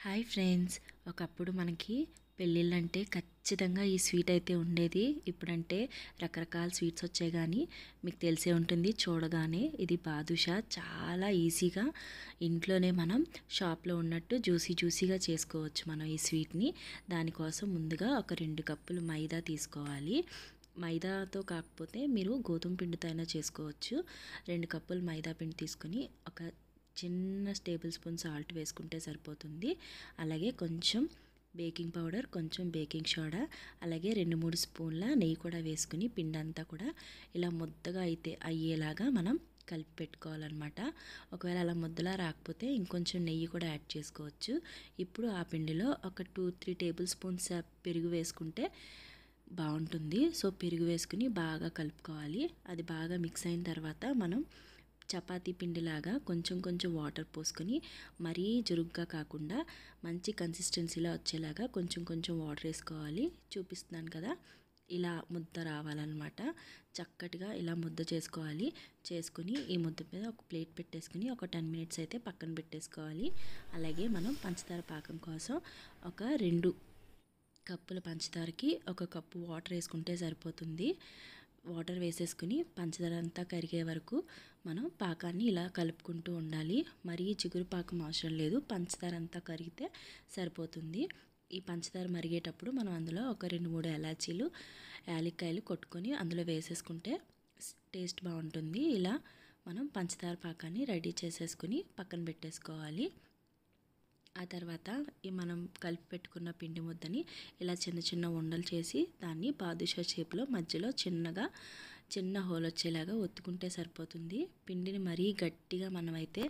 Hi friends, ఒకప్పుడు మనకి పెళ్ళిళ్ళంటే ఖచ్చితంగా ఈ స్వీట్ అయితే ఉండేది. ఇప్పుడంటే రకరకాల స్వీట్స్ వచ్చాయి, కానీ మీకు తెలిసే ఉంటుంది. చూడగానే ఇది బాదుషా చాలా ఈజీగా ఇంట్లోనే మనం షాప్లో ఉన్నట్టు జ్యూసీగా చేసుకోవచ్చు మనం ఈ స్వీట్ని. దానికోసం ముందుగా ఒక 2 కప్పులు మైదా తీసుకోవాలి. మైదాతో కాకపోతే మీరు గోధుమ పిండితో అయినా చేసుకోవచ్చు. 2 కప్పులు మైదా పిండి తీసుకొని ఒక చిన్న టేబుల్ స్పూన్ సాల్ట్ వేసుకుంటే సరిపోతుంది. అలాగే కొంచెం బేకింగ్ పౌడర్, కొంచెం బేకింగ్ సోడా, అలాగే 2-3 స్పూన్ల నెయ్యి కూడా వేసుకుని పిండి అంతా కూడా ఇలా ముద్దగా అయితే అయ్యేలాగా మనం కలిపి పెట్టుకోవాలన్నమాట. ఒకవేళ అలా ముద్దలా రాకపోతే ఇంకొంచెం నెయ్యి కూడా యాడ్ చేసుకోవచ్చు. ఇప్పుడు ఆ పిండిలో ఒక 2-3 టేబుల్ స్పూన్స్ పెరుగు వేసుకుంటే బాగుంటుంది. సో పెరుగు వేసుకుని బాగా కలుపుకోవాలి. అది బాగా మిక్స్ అయిన తర్వాత మనం చపాతీ పిండిలాగా కొంచెం కొంచెం వాటర్ పోసుకొని, మరీ జురుగ్గా కాకుండా మంచి కన్సిస్టెన్సీలో వచ్చేలాగా కొంచెం కొంచెం వాటర్ వేసుకోవాలి. చూపిస్తున్నాను కదా, ఇలా ముద్ద రావాలన్నమాట. చక్కటిగా ఇలా ముద్ద చేసుకోవాలి. చేసుకుని ఈ ముద్ద మీద ఒక ప్లేట్ పెట్టేసుకుని ఒక 10 మినిట్స్ అయితే పక్కన పెట్టేసుకోవాలి. అలాగే మనం పంచదార పాకం కోసం ఒక 2 కప్పుల పంచదారకి 1 కప్పు వాటర్ వేసుకుంటే సరిపోతుంది. వాటర్ వేసేసుకుని పంచదార అంతా కరిగే వరకు మనం పాకాన్ని ఇలా కలుపుకుంటూ ఉండాలి. మరీ జిగురు పాకం అవసరం లేదు, పంచదార అంతా కరిగితే సరిపోతుంది. ఈ పంచదార మరిగేటప్పుడు మనం అందులో ఒక 2-3 ఎలాచీలు, యాలక్కాయలు కొట్టుకొని అందులో వేసేసుకుంటే టేస్ట్ బాగుంటుంది. ఇలా మనం పంచదార పాకాన్ని రెడీ చేసేసుకుని పక్కన పెట్టేసుకోవాలి. ఆ తర్వాత ఈ మనం కలిపి పెట్టుకున్న పిండి ముద్దని ఇలా చిన్న చిన్న ఉండలు చేసి దాన్ని బాదుషా షేప్లో మధ్యలో చిన్న హోల్ వచ్చేలాగా ఒత్తుకుంటే సరిపోతుంది. పిండిని మరీ గట్టిగా మనమైతే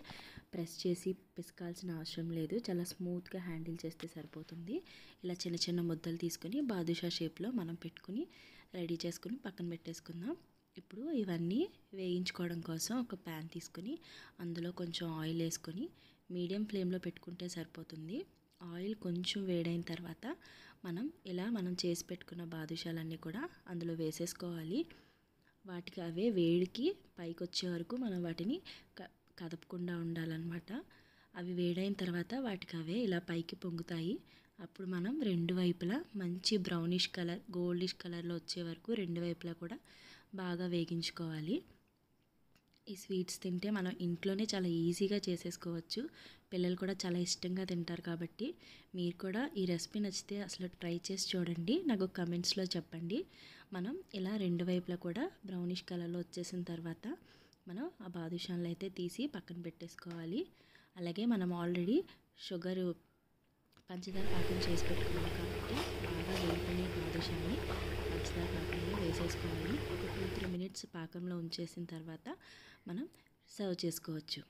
ప్రెస్ చేసి పిసకాల్సిన అవసరం లేదు, చాలా స్మూత్గా హ్యాండిల్ చేస్తే సరిపోతుంది. ఇలా చిన్న చిన్న ముద్దలు తీసుకుని బాదుషా షేప్లో మనం పెట్టుకుని రెడీ చేసుకుని పక్కన పెట్టేసుకుందాం. ఇప్పుడు ఇవన్నీ వేయించుకోవడం కోసం ఒక ప్యాన్ తీసుకుని అందులో కొంచెం ఆయిల్ వేసుకొని మీడియం ఫ్లేమ్లో పెట్టుకుంటే సరిపోతుంది. ఆయిల్ కొంచెం వేడైన తర్వాత మనం చేసి పెట్టుకున్న బాదుషాలన్నీ కూడా అందులో వేసేసుకోవాలి. వాటికి అవే వేడికి పైకి వచ్చే వరకు మనం వాటిని కదపకుండా ఉండాలన్నమాట. అవి వేడైన తర్వాత వాటికి అవే ఇలా పైకి పొంగుతాయి. అప్పుడు మనం 2 వైపులా మంచి బ్రౌనిష్ కలర్, గోల్డిష్ కలర్లో వచ్చే వరకు 2 వైపులా కూడా బాగా వేగించుకోవాలి. ఈ స్వీట్స్ తింటే మనం ఇంట్లోనే చాలా ఈజీగా చేసేసుకోవచ్చు. పిల్లలు కూడా చాలా ఇష్టంగా తింటారు. కాబట్టి మీరు కూడా ఈ రెసిపీ నచ్చితే అసలు ట్రై చేసి చూడండి, నాకు కమెంట్స్లో చెప్పండి. మనం ఇలా 2 వైపులా కూడా బ్రౌనిష్ కలర్లో వచ్చేసిన తర్వాత మనం ఆ బాదుషాలను అయితే తీసి పక్కన పెట్టేసుకోవాలి. అలాగే మనం ఆల్రెడీ పంచదార పాకం చేసి పెట్టుకున్నాం కాబట్టి బాగా వేడుకునే బాదుషాన్ని పంచదార పాకంలో వేసేసుకోవాలి. ఒక 2-3 మినిట్స్ పాకంలో ఉంచేసిన తర్వాత మనం సర్వ్ చేసుకోవచ్చు.